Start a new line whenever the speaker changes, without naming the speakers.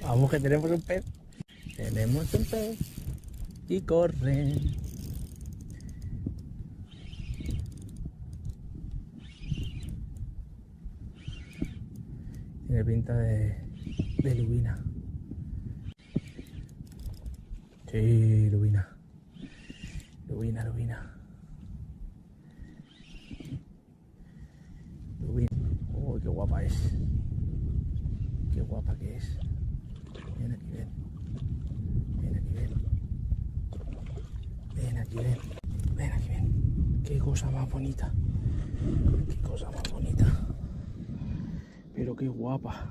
Vamos, que tenemos un pez. Tenemos un pez. Y corre. Tiene pinta de lubina. Sí, lubina. Lubina, lubina. Lubina. Uy, qué guapa es. Qué guapa que es. Ven aquí, ven. Ven aquí, ven. Ven aquí, ven. Ven aquí, ven. Qué cosa más bonita. Qué cosa más bonita. Pero qué guapa.